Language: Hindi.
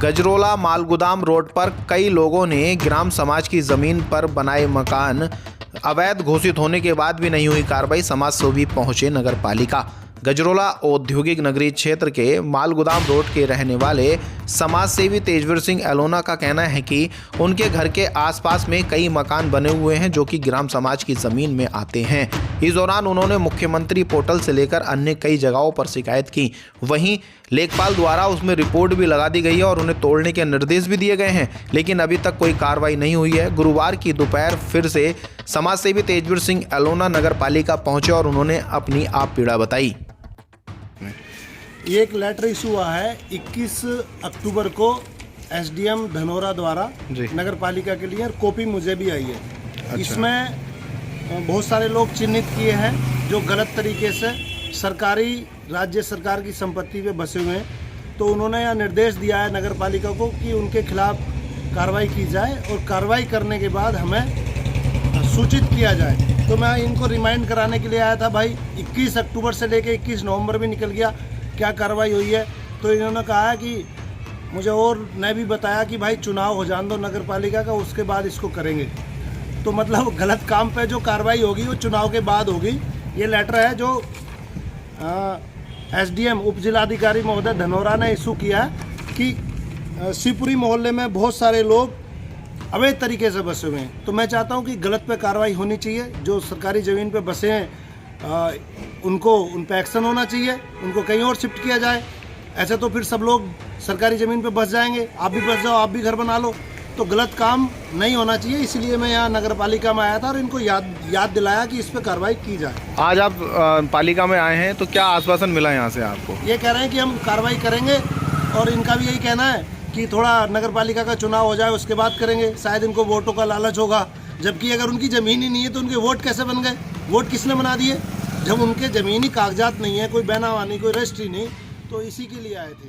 गजरोला मालगोदाम रोड पर कई लोगों ने ग्राम समाज की जमीन पर बनाए मकान अवैध घोषित होने के बाद भी नहीं हुई कार्रवाई। समाज सेवी पहुंचे नगर पालिका। गजरोला औद्योगिक नगरीय क्षेत्र के मालगोदाम रोड के रहने वाले समाज सेवी तेजवीर सिंह एलोना का कहना है कि उनके घर के आसपास में कई मकान बने हुए हैं जो कि ग्राम समाज की जमीन में आते हैं। इस दौरान उन्होंने मुख्यमंत्री पोर्टल से लेकर अन्य कई जगहों पर शिकायत की। वहीं लेखपाल द्वारा उसमें रिपोर्ट भी लगा दी गई है और उन्हें तोड़ने के निर्देश भी दिए गए हैं, लेकिन अभी तक कोई कार्रवाई नहीं हुई है। गुरुवार की दोपहर फिर से समाज सेवी तेजवीर सिंह एलोना नगर पालिका पहुंचे और उन्होंने अपनी आप पीड़ा बताई। ये एक लेटर इशू हुआ है 21 अक्टूबर को एसडीएम धनोरा द्वारा नगर पालिका के लिए, और कॉपी मुझे भी आई है। अच्छा। इसमें बहुत सारे लोग चिन्हित किए हैं जो गलत तरीके से सरकारी राज्य सरकार की संपत्ति पे बसे हुए हैं। तो उन्होंने यह निर्देश दिया है नगर पालिका को कि उनके खिलाफ कार्रवाई की जाए और कार्रवाई करने के बाद हमें सूचित किया जाए। तो मैं इनको रिमाइंड कराने के लिए आया था। भाई 21 अक्टूबर से लेकर 21 नवंबर भी निकल गया, क्या कार्रवाई हुई है? तो इन्होंने कहा कि मुझे और ने भी बताया कि भाई चुनाव हो जाने दो नगर पालिका का, उसके बाद इसको करेंगे। तो मतलब गलत काम पे जो कार्रवाई होगी वो चुनाव के बाद होगी। ये लेटर है जो एसडीएम उप जिलाधिकारी महोदय धनोरा ने इशू किया है कि शिवपुरी मोहल्ले में बहुत सारे लोग अवैध तरीके से बसे हुए हैं। तो मैं चाहता हूं कि गलत पे कार्रवाई होनी चाहिए। जो सरकारी ज़मीन पे बसे हैं उन पे एक्शन होना चाहिए, उनको कहीं और शिफ्ट किया जाए। ऐसे तो फिर सब लोग सरकारी ज़मीन पे बस जाएंगे। आप भी बस जाओ, आप भी घर बना लो। तो गलत काम नहीं होना चाहिए, इसलिए मैं यहाँ नगर पालिका में आया था और इनको याद दिलाया कि इस पर कार्रवाई की जाए। आज आप पालिका में आए हैं तो क्या आश्वासन मिला यहाँ से आपको? ये कह रहे हैं कि हम कार्रवाई करेंगे और इनका भी यही कहना है कि थोड़ा नगर पालिका का चुनाव हो जाए उसके बाद करेंगे। शायद इनको वोटों का लालच होगा, जबकि अगर उनकी ज़मीन ही नहीं है तो उनके वोट कैसे बन गए? वोट किसने बना दिए? जब उनके ज़मीनी कागजात नहीं है, कोई बैनावानी, कोई रजिस्ट्री नहीं, तो इसी के लिए आए थे।